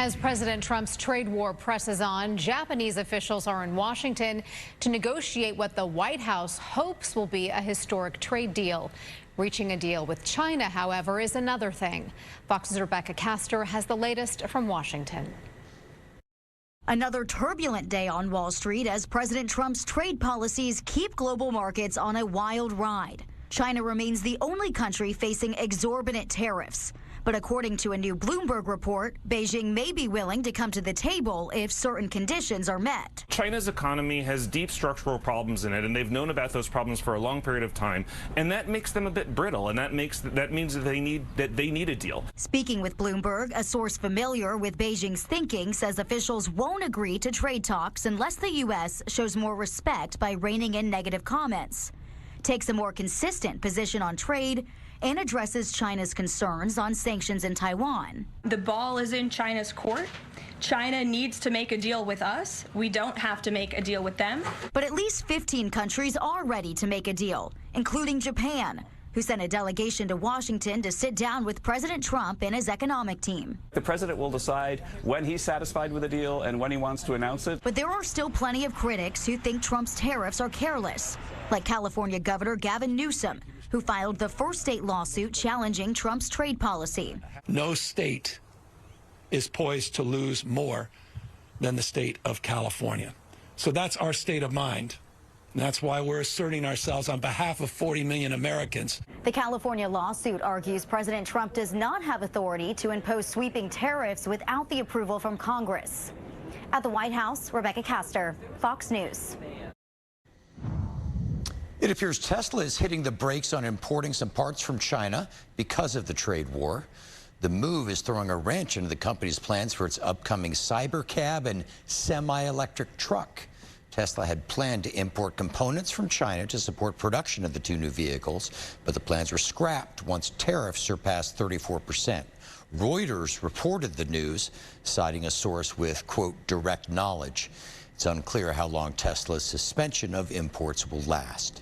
As President Trump's trade war presses on, Japanese officials are in Washington to negotiate what the White House hopes will be a historic trade deal. Reaching a deal with China, however, is another thing. Fox's Rebecca Castor has the latest from Washington. Another turbulent day on Wall Street as President Trump's trade policies keep global markets on a wild ride. China remains the only country facing exorbitant tariffs. But according to a new Bloomberg report, Beijing may be willing to come to the table if certain conditions are met. China's economy has deep structural problems in it, and they've known about those problems for a long period of time, and that makes them a bit brittle, and that means that they need a deal. Speaking with Bloomberg, a source familiar with Beijing's thinking says officials won't agree to trade talks unless the U.S. shows more respect by reining in negative comments, takes a more consistent position on trade, and addresses China's concerns on sanctions in Taiwan. The ball is in China's court. China needs to make a deal with us. We don't have to make a deal with them. But at least 15 countries are ready to make a deal, including Japan, who sent a delegation to Washington to sit down with President Trump and his economic team. The president will decide when he's satisfied with a deal and when he wants to announce it. But there are still plenty of critics who think Trump's tariffs are careless, like California Governor Gavin Newsom, who filed the first state lawsuit challenging Trump's trade policy. No state is poised to lose more than the state of California. So that's our state of mind. And that's why we're asserting ourselves on behalf of 40 million Americans. The California lawsuit argues President Trump does not have authority to impose sweeping tariffs without the approval from Congress. At the White House, Rebecca Castor, Fox News. It appears Tesla is hitting the brakes on importing some parts from China because of the trade war. The move is throwing a wrench into the company's plans for its upcoming Cybercab and semi-electric truck. Tesla had planned to import components from China to support production of the two new vehicles, but the plans were scrapped once tariffs surpassed 34%. Reuters reported the news, citing a source with, quote, direct knowledge. It's unclear how long Tesla's suspension of imports will last.